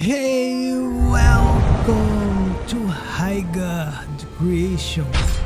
Hey, welcome to Rygaard Creations.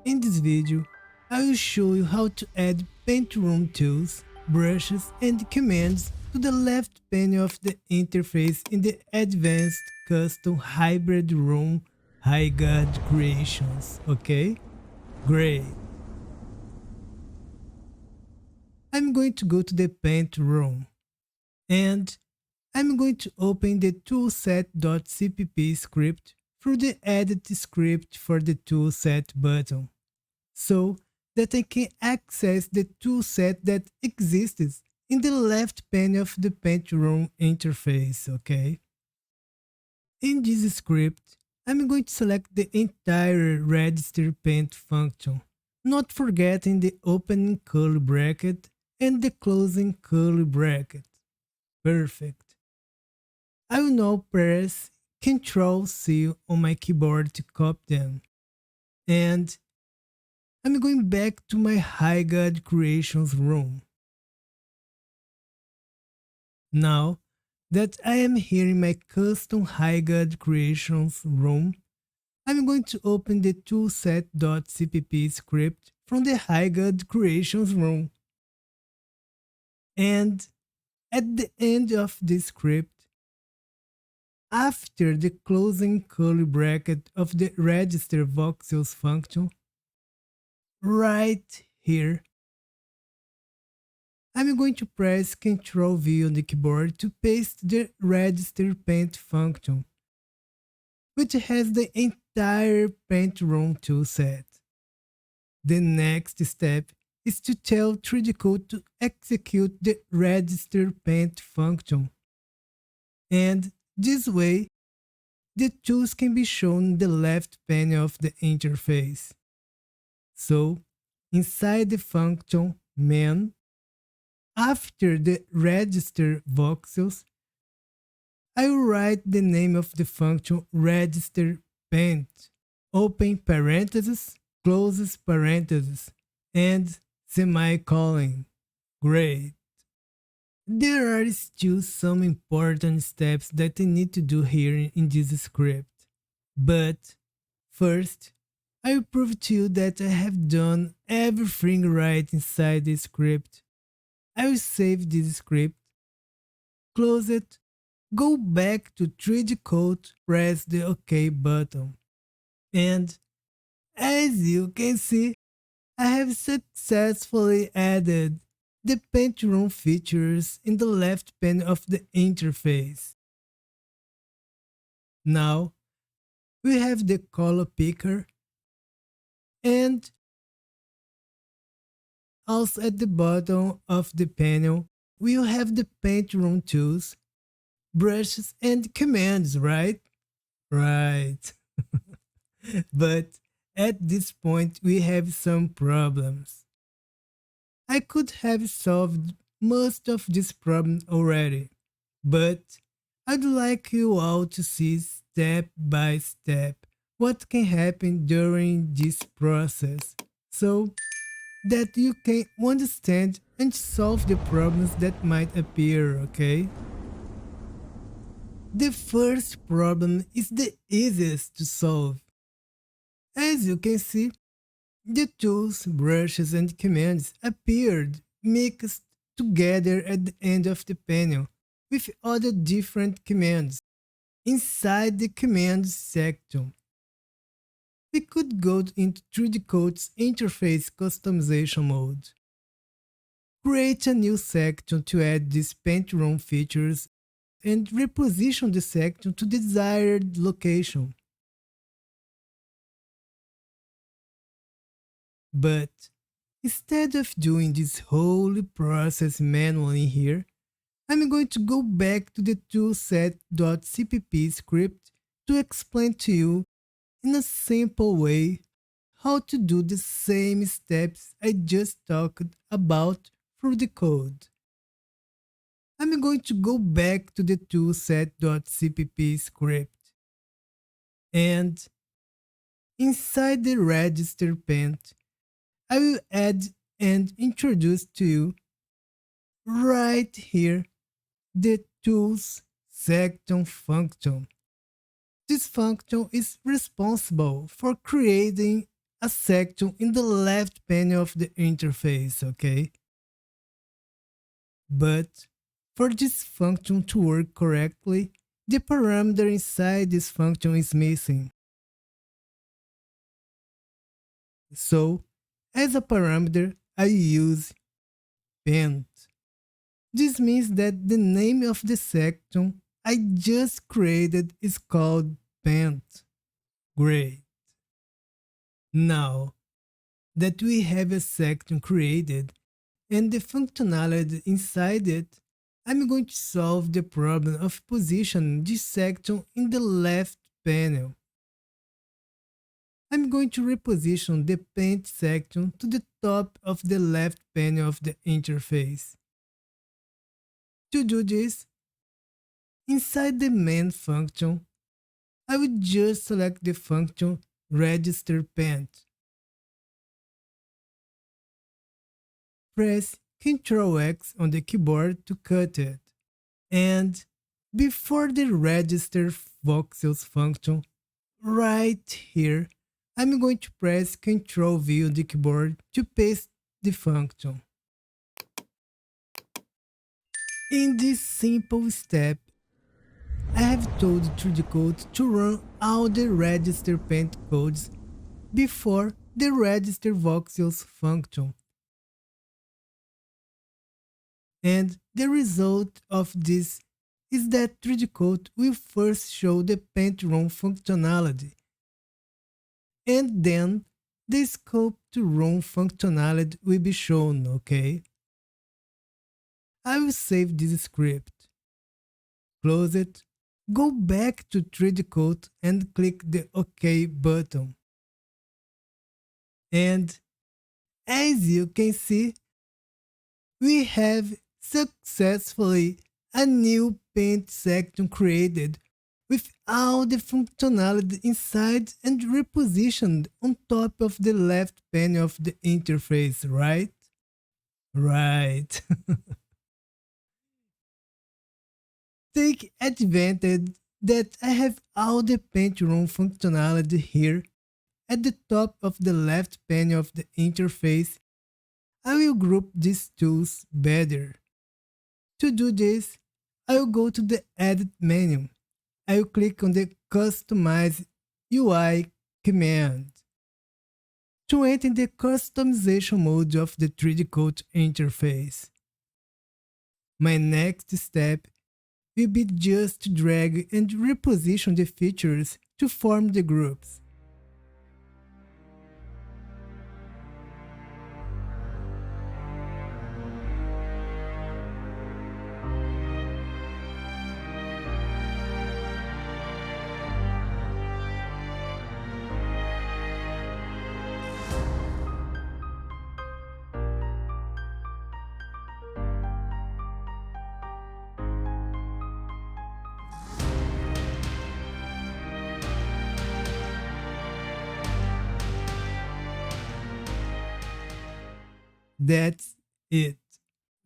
In this video, I will show you how to add paint room tools, brushes and commands to the left panel of the interface in the Advanced Custom Hybrid Room Rygaard Creations, okay? Great. I'm going to go to the paint room. And I'm going to open the toolset.cpp script through the edit script for the toolset button, so that I can access the toolset that exists in the left panel of the paint room interface, okay? In this script, I'm going to select the entire register paint function, not forgetting the opening curly bracket and the closing curly bracket. Perfect. I will now press Ctrl+C on my keyboard to copy them. And I'm going back to my Rygaard Creations room. Now that I am here in my custom Rygaard Creations room, I'm going to open the toolset.cpp script from the Rygaard Creations room. And at the end of the script, after the closing curly bracket of the register voxels function, right here, I'm going to press Ctrl+V on the keyboard to paste the register paint function, which has the entire paint room toolset. The next step is to tell 3DCoat to execute the register paint function. And this way, the tools can be shown in the left panel of the interface. So, inside the function main, after the register voxels, I will write the name of the function register paint, open parentheses, closes parentheses, and semicolon. Great. There are still some important steps that I need to do here in this script. But first, I will prove to you that I have done everything right inside the script. I will save this script, close it, go back to 3DCoat, press the OK button. And as you can see, I have successfully added the paint room features in the left panel of the interface. Now, we have the color picker, and also at the bottom of the panel, we'll have the paint room tools, brushes and commands, right? Right. But at this point, we have some problems. I could have solved most of this problem already, but I'd like you all to see step by step what can happen during this process, so that you can understand and solve the problems that might appear, okay? The first problem is the easiest to solve. As you can see, the tools, brushes and commands appeared mixed together at the end of the panel with other different commands inside the commands section. We could go into 3DCoat's interface customization mode, create a new section to add these paint room features, and reposition the section to the desired location. But instead of doing this whole process manually here, I'm going to go back to the toolset.cpp script to explain to you in a simple way how to do the same steps I just talked about through the code. I'm going to go back to the toolset.cpp script, and inside the register paint, I will add and introduce to you right here the tools section function. This function is responsible for creating a section in the left panel of the interface, okay? But for this function to work correctly, the parameter inside this function is missing. So, as a parameter, I use paint. This means that the name of the section I just created is called paint. Great. Now that we have a section created and the functionality inside it, I'm going to solve the problem of positioning this section in the left panel. I'm going to reposition the paint section to the top of the left panel of the interface. To do this, inside the main function, I will just select the function register paint. Press Ctrl X on the keyboard to cut it. And before the register voxels function, right here, I'm going to press Ctrl V on the keyboard to paste the function. In this simple step, I have told 3DCoat to run all the register paint codes before the register voxels function. And the result of this is that 3DCoat will first show the paint run functionality, and then the scope to run functionality will be shown, okay? I will save this script, close it, go back to 3DCoat and click the OK button. And as you can see, we have successfully a new paint section created with all the functionality inside and repositioned on top of the left panel of the interface, right? Right. Take advantage that I have all the paint run functionality here at the top of the left panel of the interface. I will group these tools better. To do this, I will go to the Edit menu. I will click on the Customize UI command to enter the customization mode of the 3DCoat interface. My next step will be just to drag and reposition the features to form the groups. That's it.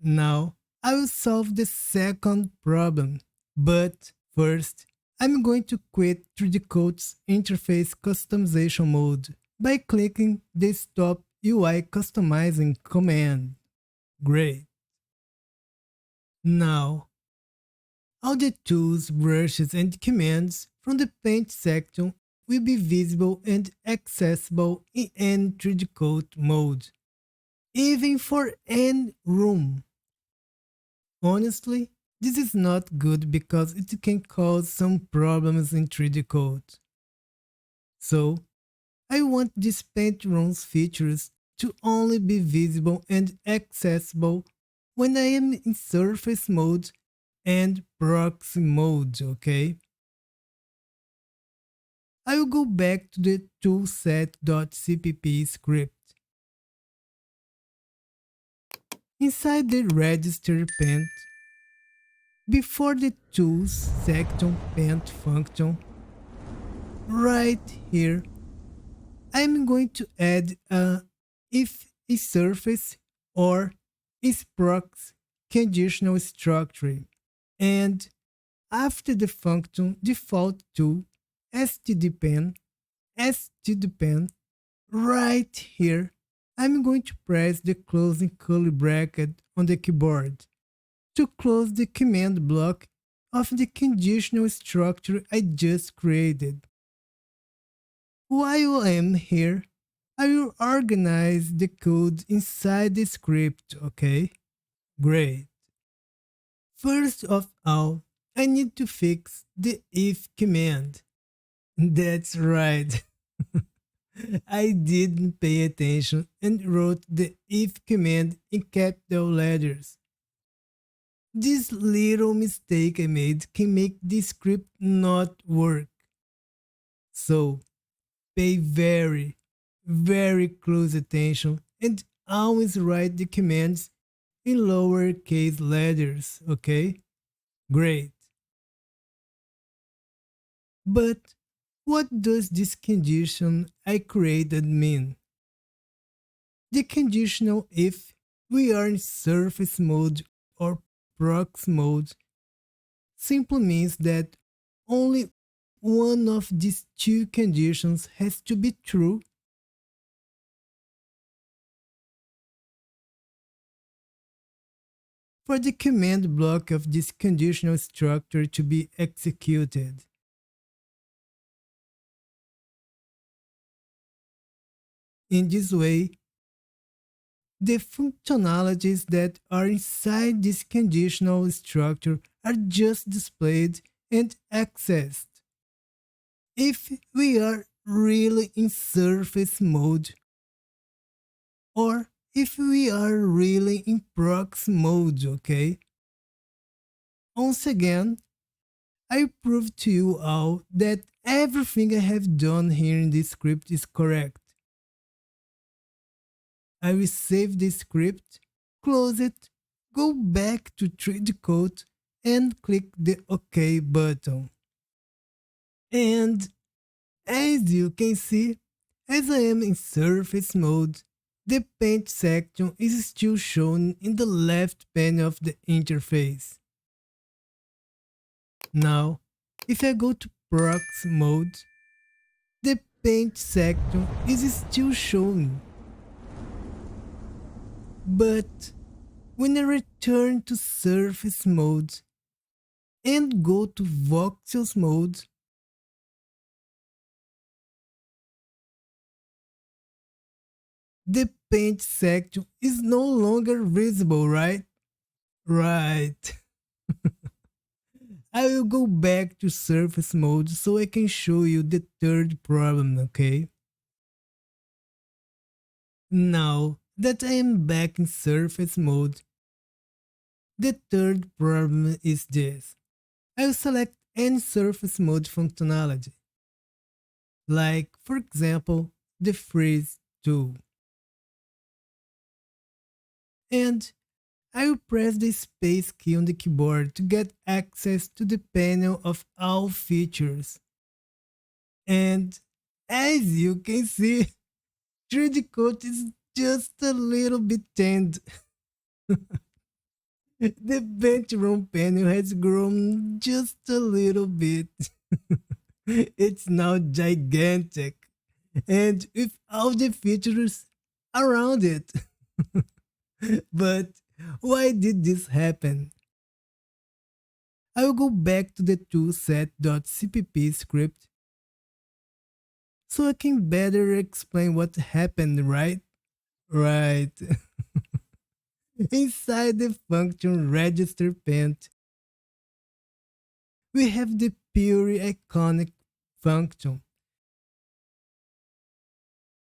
Now, I will solve the second problem. But first, I'm going to quit 3DCoat's interface customization mode by clicking the Stop UI Customizing command. Great. Now, all the tools, brushes, and commands from the Paint section will be visible and accessible in any 3DCoat mode, even for any room. Honestly, this is not good because it can cause some problems in 3DCoat. So, I want these paint runs features to only be visible and accessible when I am in Surface mode and Proxy mode, okay? I will go back to the toolset.cpp script. Inside the register paint, before the tools section paint function, right here, I'm going to add a if a surface or is proxy conditional structure. And after the function default to stdpen, stdpen, right here, I'm going to press the closing curly bracket on the keyboard to close the command block of the conditional structure I just created. While I am here, I will organize the code inside the script, okay? Great. First of all, I need to fix the if command. That's right. I didn't pay attention and wrote the if command in capital letters. This little mistake I made can make the script not work. So, pay very, very close attention and always write the commands in lowercase letters, okay? Great. But what does this condition I created mean? The conditional if we are in surface mode or proxy mode simply means that only one of these two conditions has to be true for the command block of this conditional structure to be executed. In this way, the functionalities that are inside this conditional structure are just displayed and accessed. If we are really in surface mode, or if we are really in proxy mode, okay? Once again, I prove to you all that everything I have done here in this script is correct. I will save the script, close it, go back to 3DCoat and click the OK button. And as you can see, as I am in surface mode, the paint section is still shown in the left panel of the interface. Now, if I go to proxy mode, the paint section is still shown. But when I return to surface mode and go to voxels mode, the paint section is no longer visible, right? Right. I will go back to surface mode so I can show you the third problem, okay? Now that I am back in surface mode, the third problem is this. I will select any surface mode functionality, like for example, the freeze tool. And I will press the space key on the keyboard to get access to the panel of all features. And as you can see, 3DCoat is just a little bit tanned. The benchroom panel has grown just a little bit. It's now gigantic and with all the features around it. But why did this happen? I will go back to the toolset.cpp script so I can better explain what happened, right? Right. Inside the function register paint, we have the pure iconic function,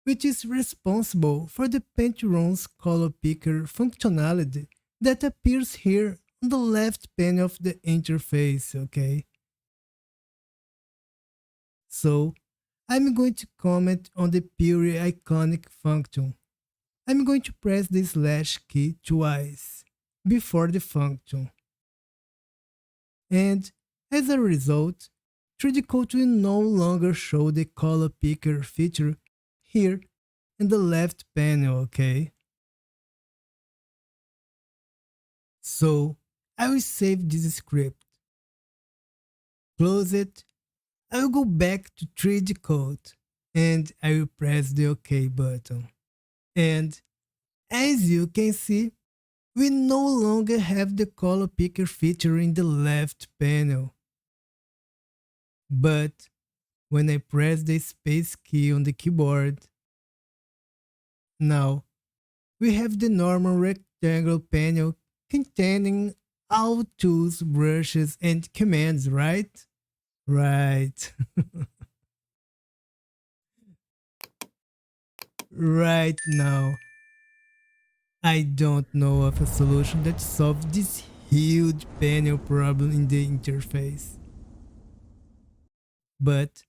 which is responsible for the paint-run's color picker functionality that appears here on the left panel of the interface, okay? So, I'm going to comment on the pure iconic function. I'm going to press the slash key twice before the function. And as a result, 3DCoat will no longer show the color picker feature here in the left panel, okay? So, I will save this script, close it, I will go back to 3DCoat and I will press the OK button. And as you can see, we no longer have the color picker feature in the left panel. But when I press the space key on the keyboard, now we have the normal rectangle panel containing all tools, brushes, and commands, right? Right. Right now, I don't know of a solution that solves this huge panel problem in the interface. But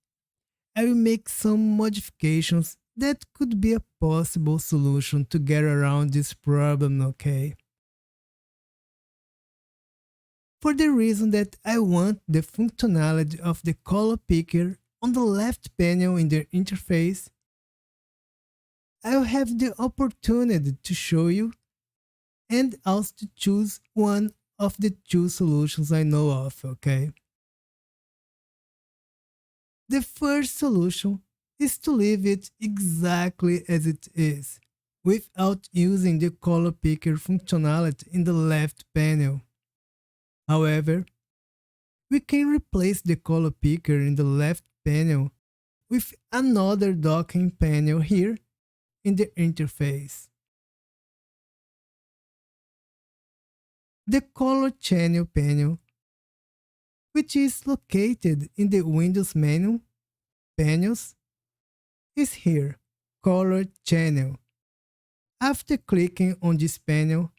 I will make some modifications that could be a possible solution to get around this problem, okay? For the reason that I want the functionality of the color picker on the left panel in the interface, I'll have the opportunity to show you and also to choose one of the two solutions I know of, okay? The first solution is to leave it exactly as it is, without using the color picker functionality in the left panel. However, we can replace the color picker in the left panel with another docking panel here in the interface. The color channel panel, which is located in the Windows menu, panels, is here, color channel. After clicking on this panel,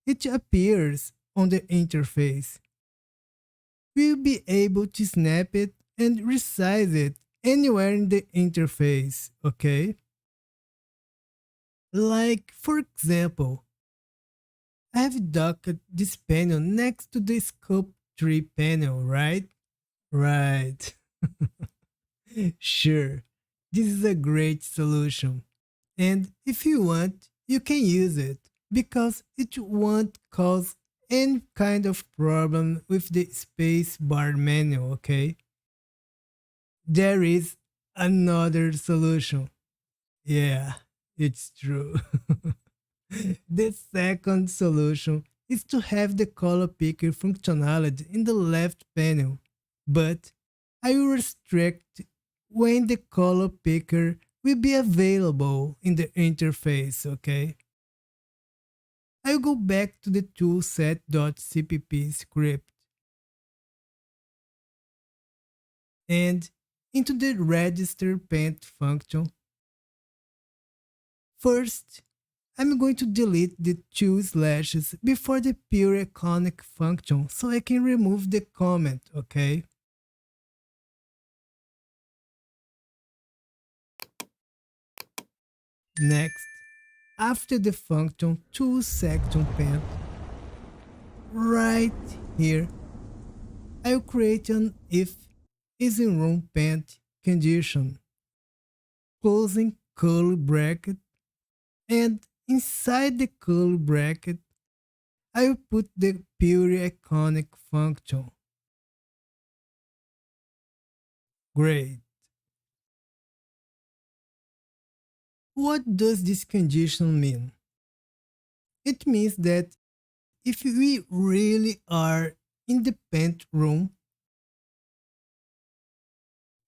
it appears on the interface. We'll be able to snap it and resize it anywhere in the interface, okay? Like, for example, I have docked this panel next to the Scope 3 panel, right? Right. Sure, this is a great solution. And if you want, you can use it because it won't cause any kind of problem with the space bar menu, okay? There is another solution. Yeah, it's true. The second solution is to have the color picker functionality in the left panel, but I will restrict when the color picker will be available in the interface, okay? I'll go back to the toolset.cpp script and into the register paint function. First, I'm going to delete the two slashes before the pure iconic function so I can remove the comment, okay? Next, after the function toSectionPaint, right here, I'll create an if is in room paint condition, closing curly bracket, and inside the curly bracket, I'll put the pure iconic function. Great. What does this condition mean? It means that if we really are in the paint room,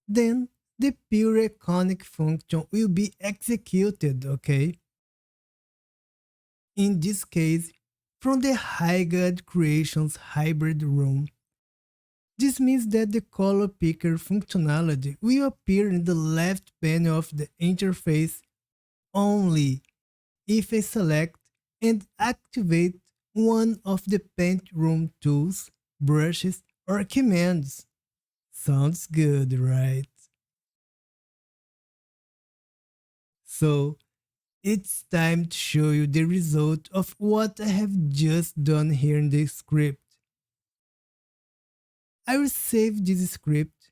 then the pure iconic function will be executed, okay? In this case, from the Rygaard Creations hybrid room. This means that the color picker functionality will appear in the left panel of the interface only if I select and activate one of the paint room tools, brushes, or commands. Sounds good, right? So, it's time to show you the result of what I have just done here in the script. I will save this script,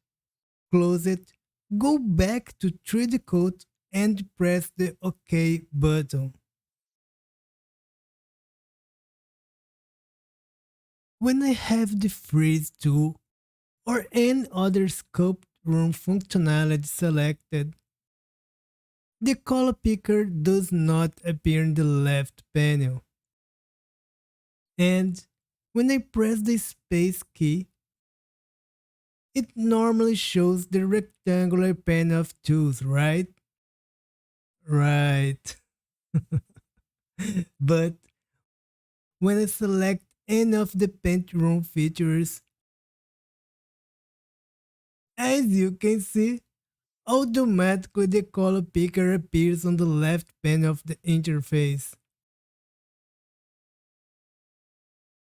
close it, go back to 3DCoat and press the OK button. When I have the freeze tool or any other scope room functionality selected, the color picker does not appear in the left panel. And when I press the space key, it normally shows the rectangular pane of tools, right? Right. But when I select any of the paint room features, as you can see, automatically the color picker appears on the left panel of the interface.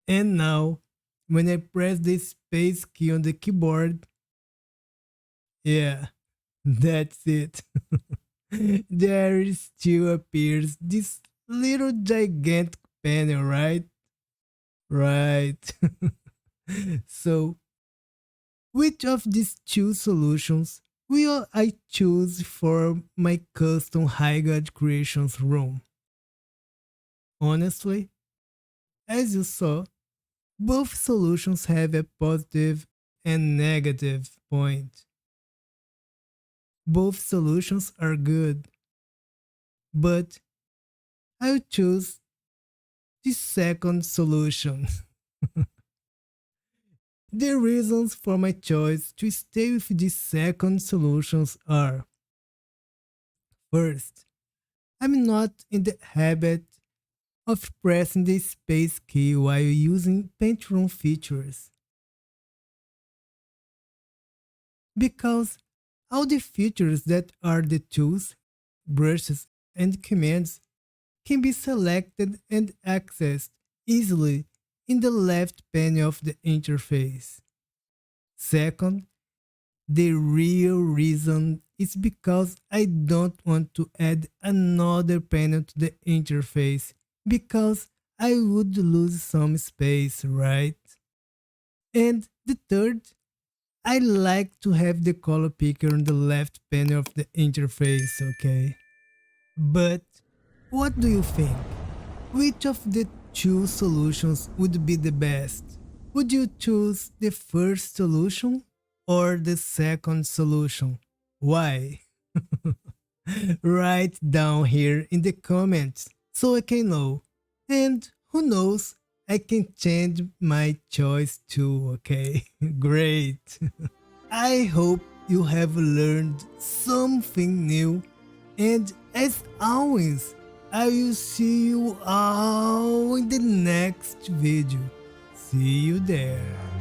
And now, when I press the space key on the keyboard, yeah, that's it. There still appears this little gigantic panel, right? Right. So, which of these two solutions will I choose for my custom Rygaard creations room? Honestly, as you saw, both solutions have a positive and negative point. Both solutions are good, but I'll choose the second solution. The reasons for my choice to stay with the second solutions are: first, I'm not in the habit of pressing the space key while using paint room features, because all the features that are the tools, brushes, and commands can be selected and accessed easily in the left panel of the interface. Second, the real reason is because I don't want to add another panel to the interface, because I would lose some space, right? And the third, I like to have the color picker on the left panel of the interface, okay? But what do you think? Which of the two solutions would be the best? Would you choose the first solution or the second solution? Why? Write down here in the comments so I can know. And who knows, I can change my choice too, okay? Great. I hope you have learned something new, and as always, I will see you all in the next video. See you there.